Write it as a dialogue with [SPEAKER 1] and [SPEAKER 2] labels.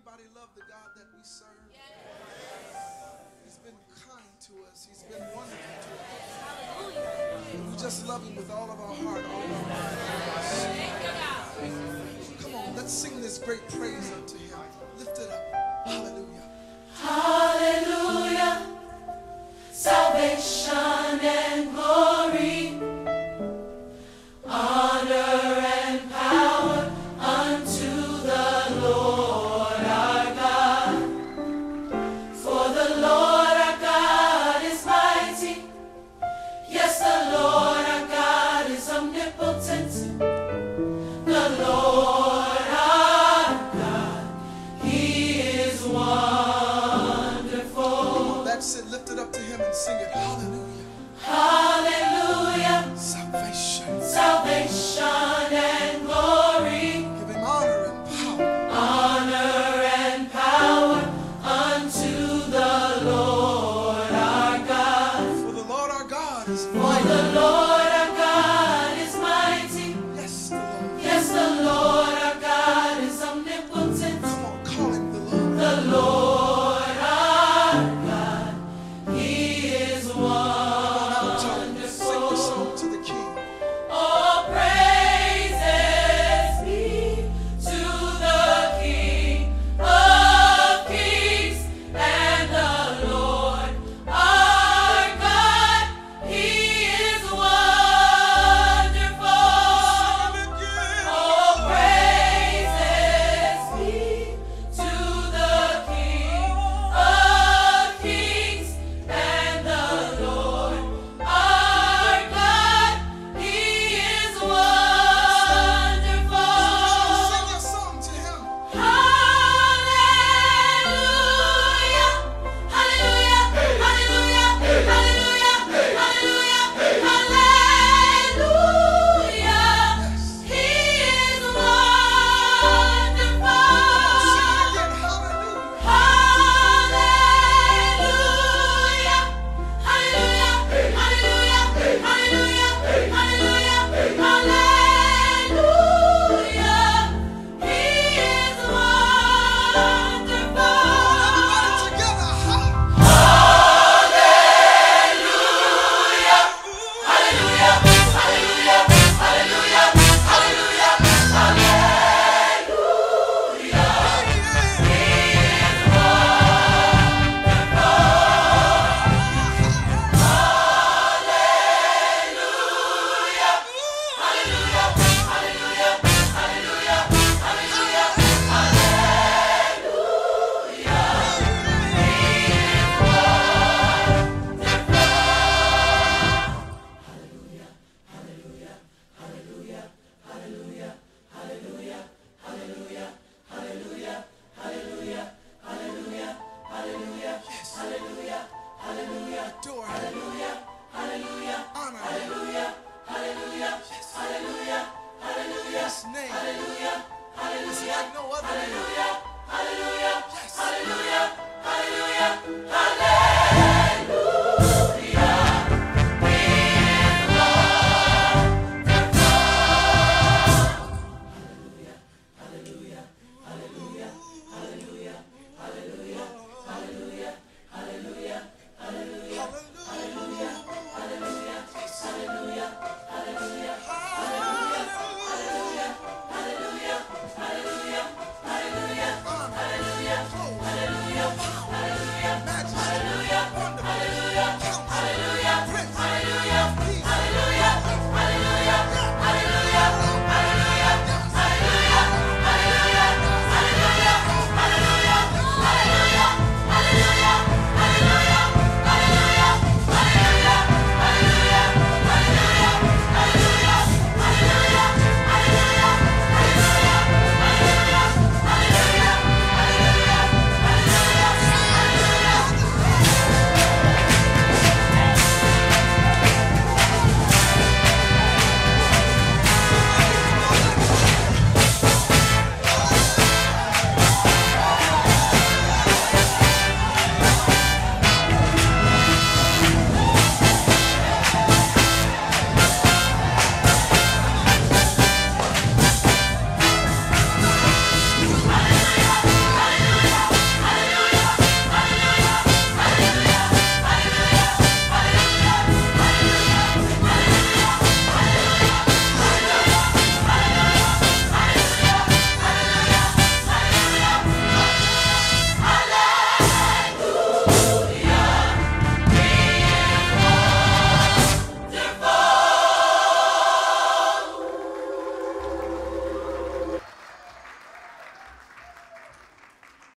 [SPEAKER 1] Anybody love the God that we serve? Yes. He's been kind to us. He's been wonderful to us. We just love him with all of our heart, all of our mind. Come on, let's sing this great praise unto him. Lift it up. Hallelujah.
[SPEAKER 2] Hallelujah. Salvation and glory, honor and power unto the Lord our God. For the Lord our God is mighty. Yes, the Lord our God is omnipotent. The Lord our God, he is wonderful.
[SPEAKER 1] That's it. Lift it up to him and sing it. Hallelujah.
[SPEAKER 2] Hallelujah.
[SPEAKER 1] Salvation.
[SPEAKER 2] Salvation and glory,
[SPEAKER 1] Give him honor and power.
[SPEAKER 2] honor and power unto the Lord our God.
[SPEAKER 1] For the Lord our God is
[SPEAKER 2] For
[SPEAKER 1] mighty.
[SPEAKER 2] the Lord our God is mighty.
[SPEAKER 1] Yes, the Lord.
[SPEAKER 2] Yes, the Lord our God is omnipotent.
[SPEAKER 1] Come on, call him the Lord.
[SPEAKER 2] The Lord our God, he is
[SPEAKER 1] Sing the
[SPEAKER 2] wonderful.
[SPEAKER 1] song to the King.
[SPEAKER 2] All praises be to the King of kings and the Lord our God. He is wonderful. All praises be to the King of kings and the Lord our God. He is wonderful.
[SPEAKER 1] Sing your song to him.
[SPEAKER 2] Hallelujah. Hallelujah. Hallelujah. Hallelujah. Hallelujah. Hallelujah. He is wonderful.
[SPEAKER 1] Sing it again. Hallelujah.
[SPEAKER 2] Hallelujah. Hallelujah. Hallelujah. Hallelujah. Hallelujah. Hallelujah. He is wonderful.
[SPEAKER 1] Everybody together.
[SPEAKER 2] Hallelujah. Hallelujah. Hallelujah. Hallelujah. Hallelujah.
[SPEAKER 1] Adore. Hallelujah. Hallelujah. Honor. Hallelujah. Hallelujah. Yes. Hallelujah. Hallelujah. His name. Hallelujah. Hallelujah. It's like no other name.
[SPEAKER 2] Hallelujah.
[SPEAKER 1] Yes.
[SPEAKER 2] Hallelujah. Hallelujah.